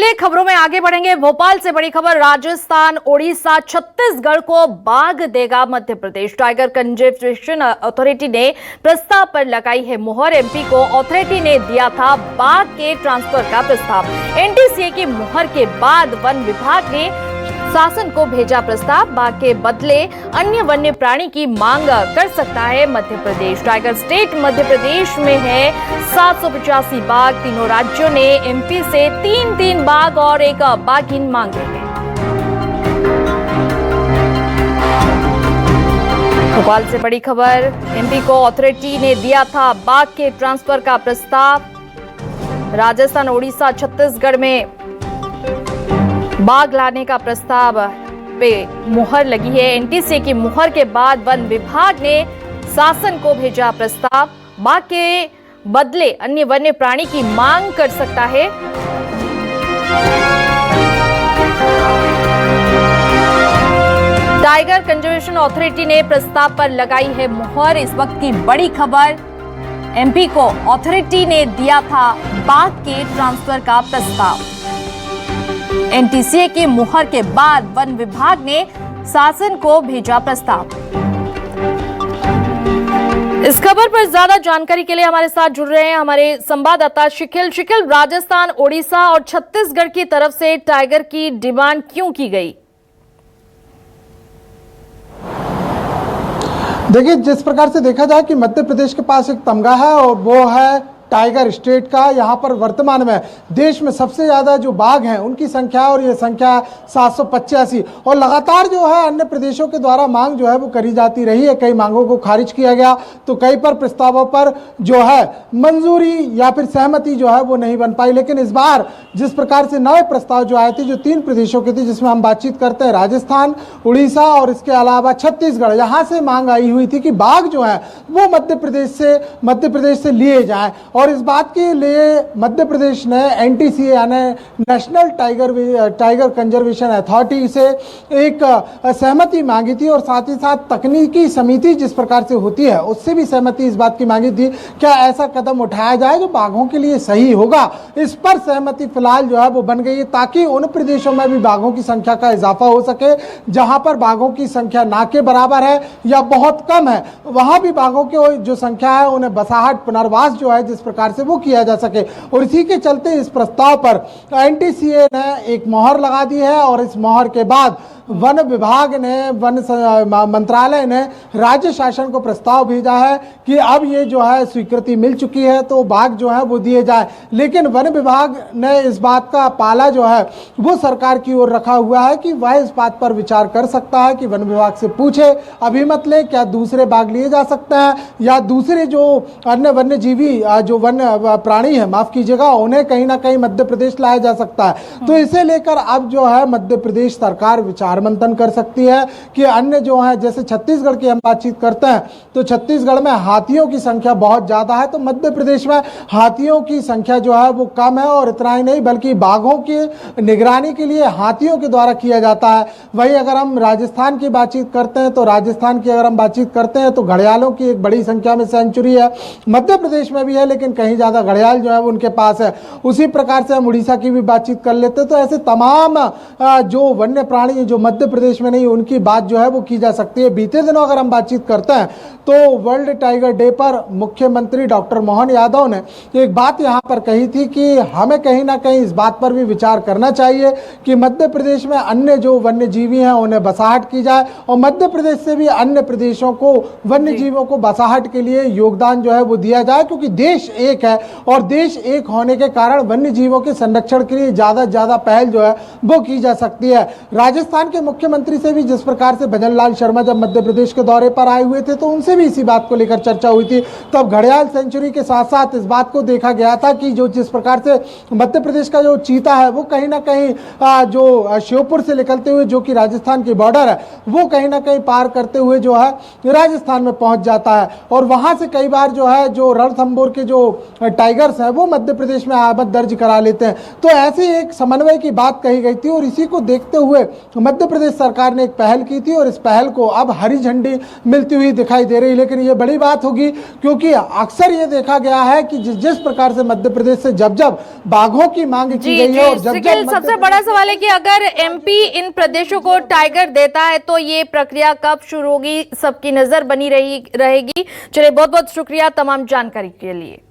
चलिए खबरों में आगे बढ़ेंगे। भोपाल से बड़ी खबर, राजस्थान, ओडिशा, छत्तीसगढ़ को बाघ देगा Madhya Pradesh. Tiger conservation authority ने प्रस्ताव पर लगाई है मुहर। एमपी को अथॉरिटी ने दिया था बाघ के ट्रांसफर का प्रस्ताव। एनटीसीए की मुहर के बाद वन विभाग ने शासन को भेजा प्रस्ताव। बाघ के बदले अन्य वन्य प्राणी की मांग कर सकता है मध्य प्रदेश। टाइगर स्टेट मध्य प्रदेश में है 785 बाघ। तीनों राज्यों ने एमपी से 3 बाघ और एक बाघिन मांगे हैं। भोपाल से बड़ी खबर, एमपी को अथॉरिटी ने दिया था बाघ के ट्रांसफर का प्रस्ताव। राजस्थान, ओडिशा, छत्तीसगढ़ में बाघ लाने का प्रस्ताव पे मुहर लगी है। एनटीसीए की मुहर के बाद वन विभाग ने शासन को भेजा प्रस्ताव। बाघ के बदले अन्य वन्य प्राणी की मांग कर सकता है। टाइगर कंजर्वेशन अथॉरिटी ने प्रस्ताव पर लगाई है मुहर। इस वक्त की बड़ी खबर, एमपी को अथॉरिटी ने दिया था बाघ के ट्रांसफर का प्रस्ताव। एनटीसीए की मुहर के बाद वन विभाग ने शासन को भेजा प्रस्ताव। इस खबर पर ज्यादा जानकारी के लिए हमारे साथ जुड़ रहे हैं हमारे संवाददाता शिखिल। राजस्थान, ओडिशा और छत्तीसगढ़ की तरफ से टाइगर की डिमांड क्यों की गई? देखिए, जिस प्रकार से देखा जाए कि मध्य प्रदेश के पास एक तमगा है और वो है टाइगर स्टेट का। यहाँ पर वर्तमान में देश में सबसे ज्यादा जो बाघ हैं उनकी संख्या, और ये संख्या 785, और लगातार जो है अन्य प्रदेशों के द्वारा मांग जो है वो करी जाती रही है। कई मांगों को खारिज किया गया तो कई पर प्रस्तावों पर जो है मंजूरी या फिर सहमति जो है वो नहीं बन पाई। लेकिन इस बार जिस प्रकार से नए प्रस्ताव जो आए थे, जो 3 प्रदेशों के थे जिसमें हम बातचीत करते हैं, राजस्थान, उड़ीसा और इसके अलावा छत्तीसगढ़, यहाँ से मांग आई हुई थी कि बाघ जो है वो मध्य प्रदेश से लिए जाए। और इस बात के लिए मध्य प्रदेश ने एनटीसीए यानी नेशनल टाइगर कंजर्वेशन अथॉरिटी से एक सहमति मांगी थी, और साथ ही साथ तकनीकी समिति जिस प्रकार से होती है उससे भी सहमति इस बात की मांगी थी, क्या ऐसा कदम उठाया जाए जो बाघों के लिए सही होगा। इस पर सहमति फिलहाल जो है वो बन गई है, ताकि उन प्रदेशों में भी बाघों की संख्या का इजाफा हो सके जहां पर बाघों की संख्या ना के बराबर है या बहुत कम है, वहां भी बाघों की जो संख्या है उन्हें बसाहट, पुनर्वास जो है जिस प्रकार से वो किया जा सके। और इसी के चलते इस प्रस्ताव पर एनटीसीए ने एक मोहर लगा दी है, और इस मोहर के बाद वन विभाग ने, वन मंत्रालय ने राज्य शासन को प्रस्ताव भेजा है कि अब ये जो है स्वीकृति मिल चुकी है तो बाघ जो है वो दिए जाए। लेकिन वन विभाग ने इस बात का पाला जो है वो सरकार की ओर रखा हुआ है कि वह इस बात पर विचार कर सकता है कि वन विभाग से पूछे, अभी मत ले, क्या दूसरे बाघ लिए जा सकते हैं या दूसरे जो अन्य वन्य जीवी जो वन्य प्राणी है, माफ कीजिएगा, उन्हें कहीं ना कहीं मध्य प्रदेश लाया जा सकता है। तो इसे लेकर अब जो है मध्य प्रदेश सरकार विचार मंथन कर सकती है कि अन्य जो है, जैसे छत्तीसगढ़ की हम बातचीत करते हैं तो छत्तीसगढ़ में हाथियों की संख्या बहुत ज्यादा है, तो मध्य प्रदेश में हाथियों की संख्या जो है वो कम है। और इतना ही नहीं बल्कि बाघों की निगरानी के लिए हाथियों के द्वारा किया जाता है। वहीं अगर हम राजस्थान की बातचीत करते हैं तो राजस्थान की अगर हम बातचीत करते हैं तो घड़ियालों की एक बड़ी संख्या में सेंचुरी है। मध्य प्रदेश में भी है लेकिन कहीं ज्यादा घड़ियाल जो है उनके पास है। उसी प्रकार से हम उड़ीसा की भी बातचीत कर लेते हैं। तो ऐसे तमाम जो वन्य प्राणी जो मध्य प्रदेश में नहीं, उनकी बात जो है वो की जा सकती है। बीते दिनों अगर हम बातचीत करते हैं तो वर्ल्ड टाइगर डे पर मुख्यमंत्री डॉक्टर मोहन यादव ने एक बात यहां पर कही थी कि हमें कहीं ना कहीं इस बात पर भी विचार करना चाहिए कि मध्य प्रदेश में अन्य जो वन्य जीवी हैं उन्हें बसाहट की जाए, और मध्य प्रदेश से भी अन्य प्रदेशों को वन्य जीवों को बसाहट के लिए योगदान जो है वो दिया जाए, क्योंकि देश एक है और देश एक होने के कारण वन्य जीवों के संरक्षण के लिए ज्यादा पहल जो है वो की जा सकती है। राजस्थान के मुख्यमंत्री से भी जिस प्रकार से भजन लाल शर्मा जब मध्य प्रदेश के दौरे पर आए हुए थे तो उनसे भी इसी बात को लेकर चर्चा हुई थी। तब घड़ियाल सेंचुरी के साथ साथ इस बात को देखा गया था कि जो जिस प्रकार से मध्य प्रदेश का जो चीता है वो कहीं ना कहीं जो श्योपुर से निकलते हुए जो कि राजस्थान की बॉर्डर है वो कहीं ना कहीं पार करते हुए जो है राजस्थान में पहुंच जाता है, और वहां से कई बार जो है जो रणथंभौर के जो टाइगर्स हैं वो मध्य प्रदेश में आमद दर्ज करा लेते हैं। तो ऐसी एक समन्वय की बात कही गई थी और इसी को देखते हुए मध्य प्रदेश सरकार ने एक पहल की थी और इस पहल को अब हरी झंडी मिलती हुई दिखाई दे रही। लेकिन ये बड़ी बात होगी क्योंकि अक्सर ये देखा गया है कि जिस प्रकार से मध्य प्रदेश से जब बाघों की मांग की गई है और जब सबसे बड़ा सवाल है कि अगर एमपी इन प्रदेशों को टाइगर देता है तो ये प्रक्रिया कब शुरू होगी, सबकी नजर बनी रहेगी। चलिए, बहुत बहुत शुक्रिया तमाम जानकारी के लिए।